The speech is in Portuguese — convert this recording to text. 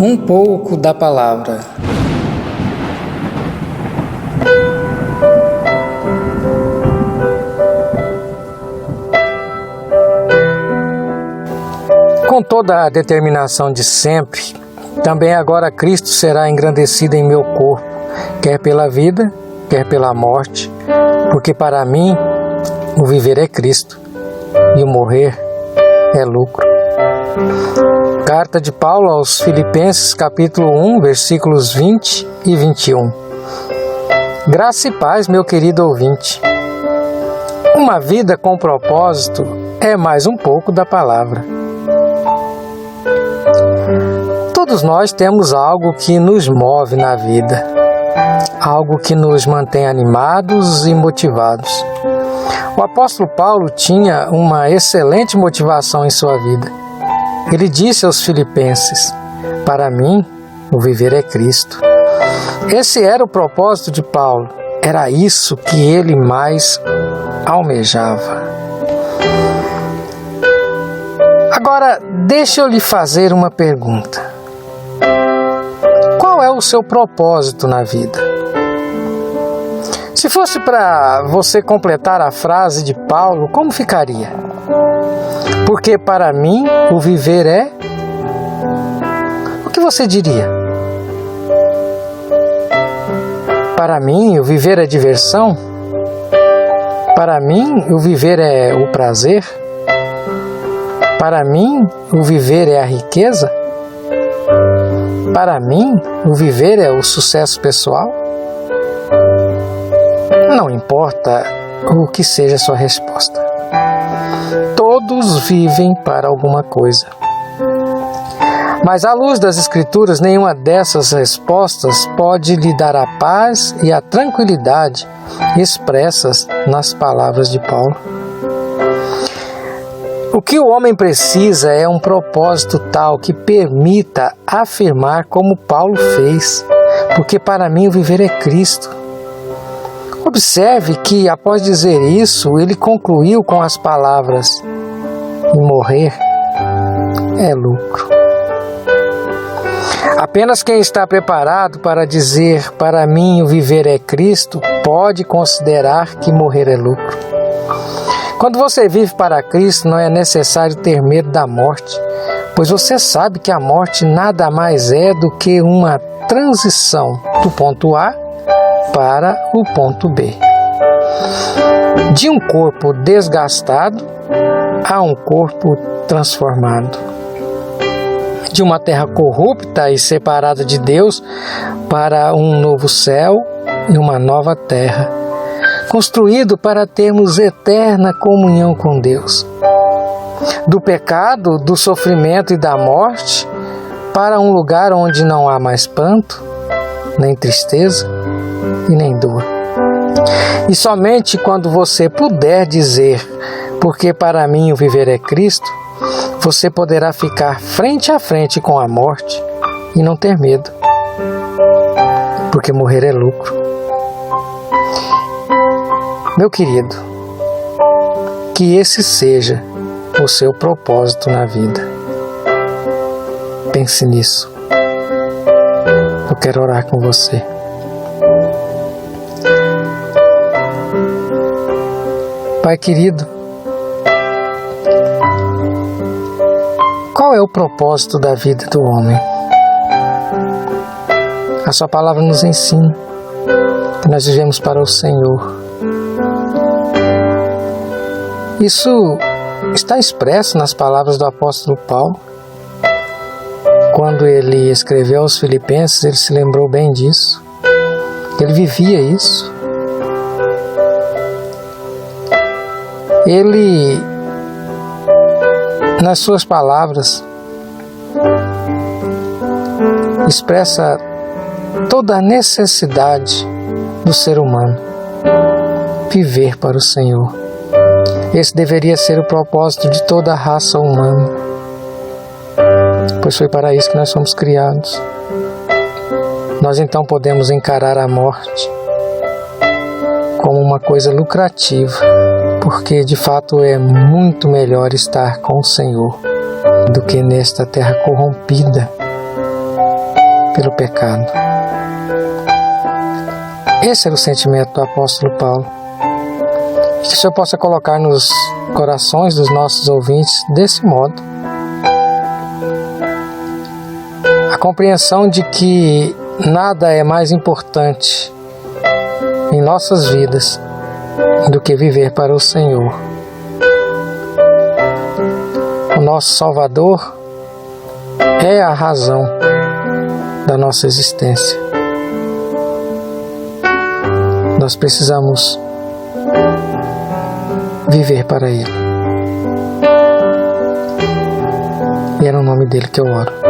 Um pouco da palavra. Com toda a determinação de sempre, também agora Cristo será engrandecido em meu corpo, quer pela vida, quer pela morte, porque para mim o viver é Cristo e o morrer é lucro. Carta de Paulo aos Filipenses, capítulo 1, versículos 20 e 21. Graça e paz, meu querido ouvinte. Uma vida com propósito é mais um pouco da palavra. Todos nós temos algo que nos move na vida, algo que nos mantém animados e motivados. O apóstolo Paulo tinha uma excelente motivação em sua vida. Ele disse aos Filipenses: para mim, o viver é Cristo. Esse era o propósito de Paulo, era isso que ele mais almejava. Agora, deixa eu lhe fazer uma pergunta. Qual é o seu propósito na vida? Se fosse para você completar a frase de Paulo, como ficaria? Porque para mim o viver é... O que você diria? Para mim o viver é diversão? Para mim o viver é o prazer? Para mim o viver é a riqueza? Para mim o viver é o sucesso pessoal? Não importa o que seja a sua resposta. Todos vivem para alguma coisa. Mas à luz das Escrituras, nenhuma dessas respostas pode lhe dar a paz e a tranquilidade expressas nas palavras de Paulo. O que o homem precisa é um propósito tal que permita afirmar como Paulo fez, porque para mim o viver é Cristo. Observe que, após dizer isso, ele concluiu com as palavras: e morrer é lucro. Apenas quem está preparado para dizer para mim o viver é Cristo pode considerar que morrer é lucro. Quando você vive para Cristo, não é necessário ter medo da morte, pois você sabe que a morte nada mais é do que uma transição do ponto A para o ponto B. De um corpo desgastado a um corpo transformado. De uma terra corrupta e separada de Deus para um novo céu e uma nova terra, construído para termos eterna comunhão com Deus. Do pecado, do sofrimento e da morte para um lugar onde não há mais pranto, nem tristeza e nem dor. E somente quando você puder dizer, porque para mim o viver é Cristo, você poderá ficar frente a frente com a morte e não ter medo, porque morrer é lucro. Meu querido, que esse seja o seu propósito na vida. Pense nisso. Eu quero orar com você. Pai querido, qual é o propósito da vida do homem? A sua palavra nos ensina que nós vivemos para o Senhor. Isso está expresso nas palavras do apóstolo Paulo. Quando ele escreveu aos Filipenses, ele se lembrou bem disso. Ele vivia isso. Ele, nas suas palavras, expressa toda a necessidade do ser humano, viver para o Senhor. Esse deveria ser o propósito de toda a raça humana, pois foi para isso que nós fomos criados. Nós então podemos encarar a morte como uma coisa lucrativa, porque de fato é muito melhor estar com o Senhor do que nesta terra corrompida pelo pecado. Esse era o sentimento do apóstolo Paulo. Que o Senhor possa colocar nos corações dos nossos ouvintes desse modo a compreensão de que nada é mais importante em nossas vidas do que viver para o Senhor. O nosso Salvador é a razão da nossa existência. Nós precisamos viver para Ele. E é no nome dele que eu oro.